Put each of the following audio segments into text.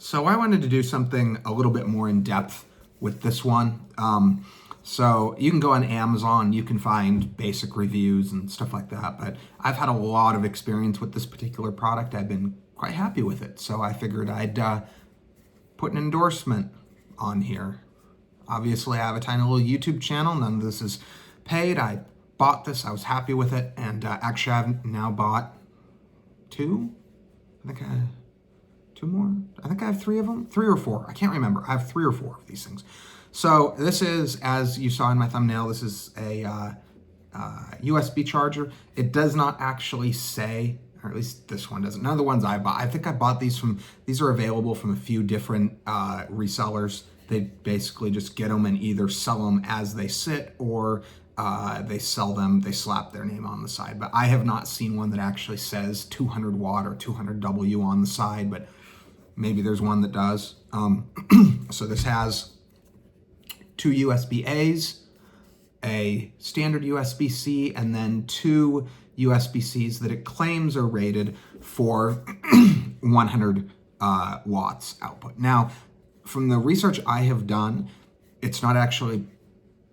So I wanted to do something a little bit more in depth with this one. So you can go on Amazon, you can find basic reviews and stuff like that, but I've had a lot of experience with this particular product. I've been quite happy with it. So I figured I'd put an endorsement on here. Obviously, I have a tiny little YouTube channel. None of this is paid. I bought this. I was happy with it. And actually, I've now bought two. Two more. I think I have three of them. Three or four. I can't remember. I have three or four of these things. So this is, as you saw in my thumbnail, this is a USB charger. It does not actually say, or at least this one doesn't. None of the ones I bought. I think I bought these these are available from a few different resellers. They basically just get them and either sell them as they sit or they sell them, they slap their name on the side. But I have not seen one that actually says 200 watt or 200 W on the side, but maybe there's one that does. So this has two USB-A's, a standard USB-C, and then two USB-Cs that it claims are rated for 100 watts output. Now, from the research I have done, it's not actually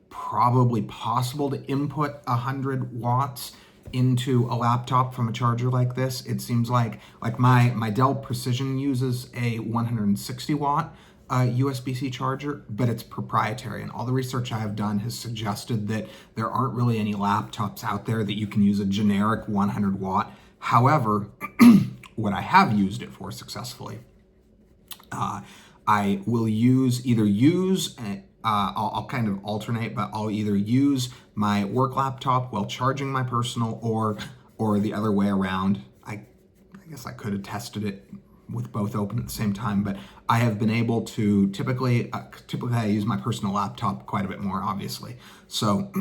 probably possible to input 100 watts into a laptop from a charger like this. It seems like my Dell Precision uses a 160 watt USB-C charger, but it's proprietary, and all the research I have done has suggested that there aren't really any laptops out there that you can use a generic 100 watt. However, what I have used it for successfully, I will I'll kind of alternate, but I'll either use my work laptop while charging my personal, or the other way around. I guess I could have tested it with both open at the same time, but I have been able to typically I use my personal laptop quite a bit more, obviously. So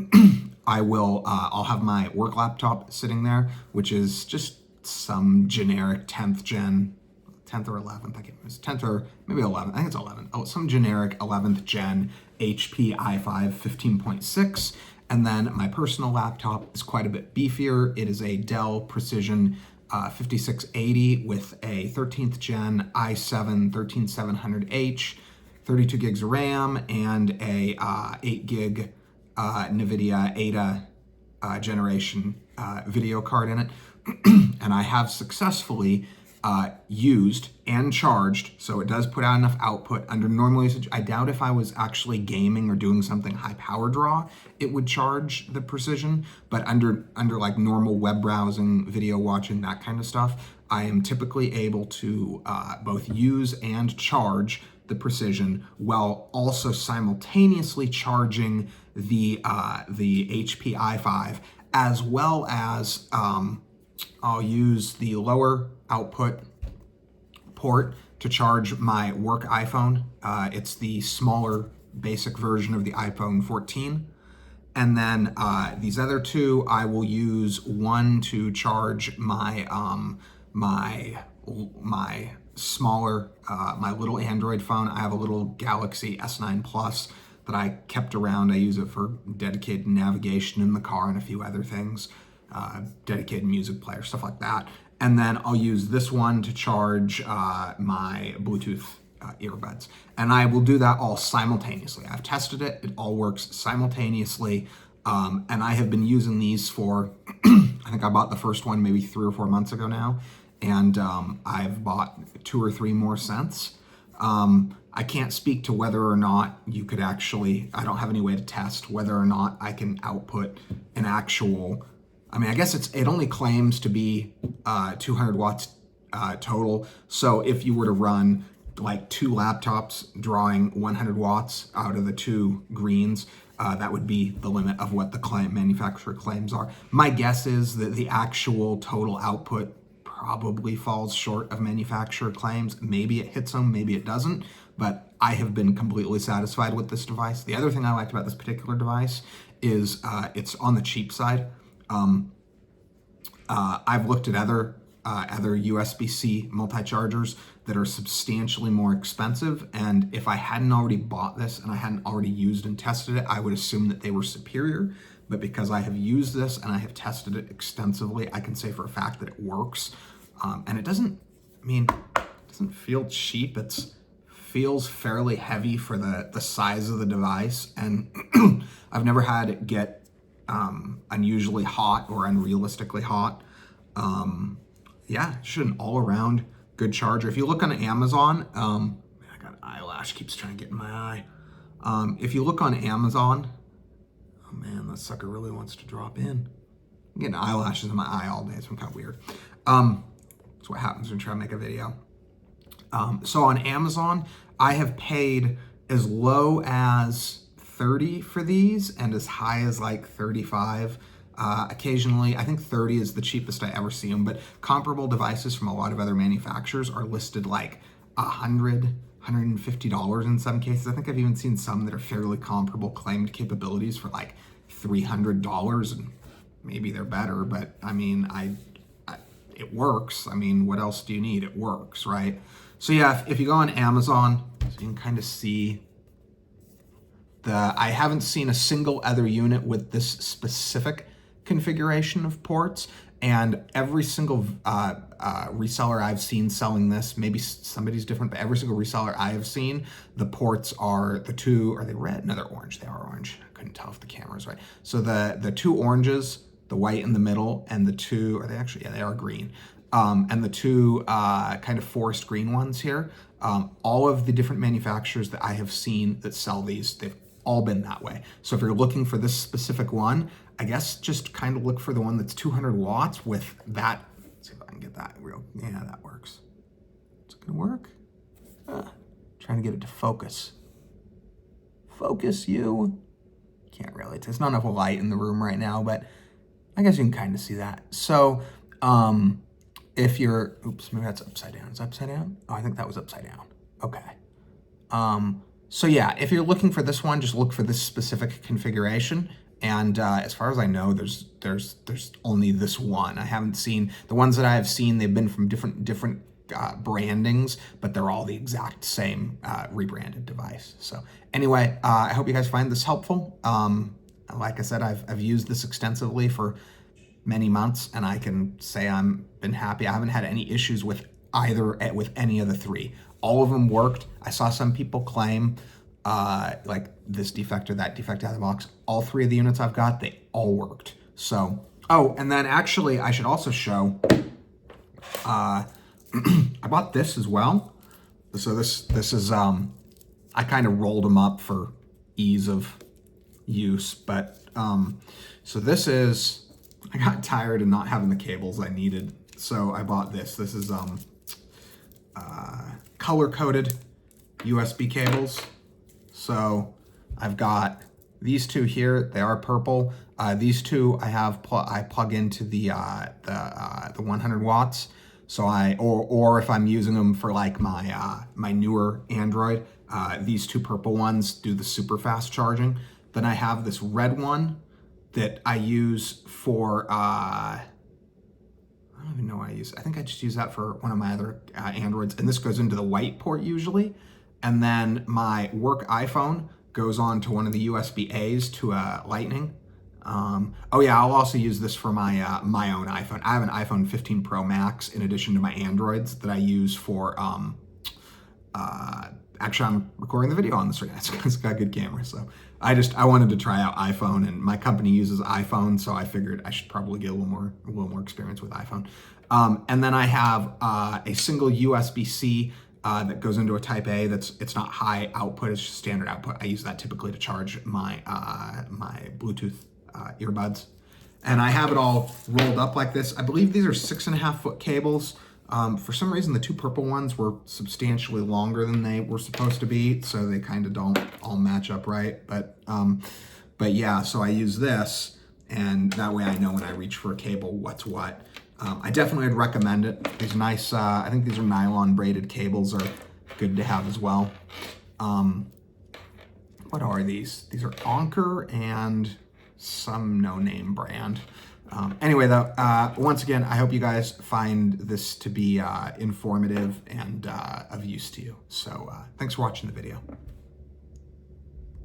I'll have my work laptop sitting there, which is just some generic 10th or 11th, I can't remember, it's 10th or maybe 11th, I think it's 11th. Oh, some generic 11th gen HP i5 15.6. And then my personal laptop is quite a bit beefier. It is a Dell Precision 5680 with a 13th gen i7 13700H, 32 gigs of RAM, and a 8 gig NVIDIA Ada generation video card in it. And I have successfully used and charged, so it does put out enough output under normal usage. I doubt if I was actually gaming or doing something high power draw, it would charge the Precision, but under like normal web browsing, video watching, that kind of stuff, I am typically able to both use and charge the Precision while also simultaneously charging the HP i5, as well as I'll use the lower output port to charge my work iPhone. It's the smaller basic version of the iPhone 14. And then these other two, I will use one to charge my my smaller, my little Android phone. I have a little Galaxy S9 Plus that I kept around. I use it for dedicated navigation in the car and a few other things. Dedicated music player, stuff like that. And then I'll use this one to charge my Bluetooth earbuds. And I will do that all simultaneously. I've tested it. It all works simultaneously. And I have been using these for, I think I bought the first one maybe 3 or 4 months ago now. And I've bought 2 or 3 more since. I can't speak to whether or not you could actually, I don't have any way to test whether or not I can output an actual, I mean, I guess it only claims to be 200 watts total. So if you were to run like 2 laptops drawing 100 watts out of the 2 greens, that would be the limit of what the manufacturer claims are. My guess is that the actual total output probably falls short of manufacturer claims. Maybe it hits them, maybe it doesn't, but I have been completely satisfied with this device. The other thing I liked about this particular device is it's on the cheap side. I've looked at other USB-C multi-chargers that are substantially more expensive, and if I hadn't already bought this and I hadn't already used and tested it, I would assume that they were superior. But because I have used this and I have tested it extensively, I can say for a fact that it works. And it doesn't doesn't feel cheap. It feels fairly heavy for the size of the device, and I've never had it get unusually hot or unrealistically hot. Yeah, just an all-around good charger. If you look on Amazon, I got an eyelash keeps trying to get in my eye. If you look on Amazon, oh man, that sucker really wants to drop in. I'm getting eyelashes in my eye all day. It's been kind of weird. That's what happens when you try to make a video. So on Amazon, I have paid as low as $30 for these and as high as like $35. Occasionally, I think $30 is the cheapest I ever see them, but comparable devices from a lot of other manufacturers are listed like $100, $150 in some cases. I think I've even seen some that are fairly comparable claimed capabilities for like $300, and maybe they're better, but I mean, it works. I mean, what else do you need? It works, right? So yeah, if you go on Amazon, so you can kind of see I haven't seen a single other unit with this specific configuration of ports, and every single reseller I've seen selling this, maybe somebody's different, but every single reseller I have seen, the ports are the two, are they red? No, they're orange. They are orange. I couldn't tell if the camera's right. So the two oranges, the white in the middle, and the two, are they actually, yeah, they are green. And the two kind of forest green ones here, all of the different manufacturers that I have seen that sell these, they've all been that way. So if you're looking for this specific one, I guess just kind of look for the one that's 200 watts with that. Let's see if I can get that real. Yeah, that works. Is it gonna work? Trying to get it to focus. Focus, you. Can't really. There's not enough light in the room right now, but I guess you can kind of see that. So if you're, oops, maybe that's upside down. Is it upside down? Oh, I think that was upside down. Okay. So yeah, if you're looking for this one, just look for this specific configuration. And as far as I know, there's only this one. I haven't seen, the ones that I have seen, they've been from different brandings, but they're all the exact same rebranded device. So anyway, I hope you guys find this helpful. Like I said, I've used this extensively for many months, and I can say I've been happy. I haven't had any issues with any of the three. All of them worked. I saw some people claim like this defect or that defect out of the box. All three of the units I've got, they all worked. So, oh, and then actually I should also show, I bought this as well. So this is, I kind of rolled them up for ease of use, but so this is, I got tired of not having the cables I needed, so I bought this. This is color-coded USB cables. So I've got these two here. They are purple. These two I have I plug into the 100 watts. So or if I'm using them for like my my newer Android, these two purple ones do the super fast charging. Then I have this red one that I use for, I don't even know what I use. I think I just use that for one of my other Androids, and this goes into the white port usually. And then my work iPhone goes on to one of the USB-A's to Lightning. Oh yeah, I'll also use this for my my own iPhone. I have an iPhone 15 Pro Max in addition to my Androids that I use for, actually I'm recording the video on this right now. It's got a good camera, so I wanted to try out iPhone, and my company uses iPhone, so I figured I should probably get a little more experience with iPhone. And then I have a single USB-C that goes into a Type A. It's not high output; it's just standard output. I use that typically to charge my my Bluetooth earbuds, and I have it all rolled up like this. I believe these are 6.5 foot cables. For some reason, the two purple ones were substantially longer than they were supposed to be, so they kind of don't all match up right. But yeah, so I use this, and that way I know when I reach for a cable what's what. I definitely would recommend it. These nice, I think these are nylon braided cables are good to have as well. What are these? These are Anker and some no-name brand. Anyway, though, once again, I hope you guys find this to be informative and of use to you. So thanks for watching the video.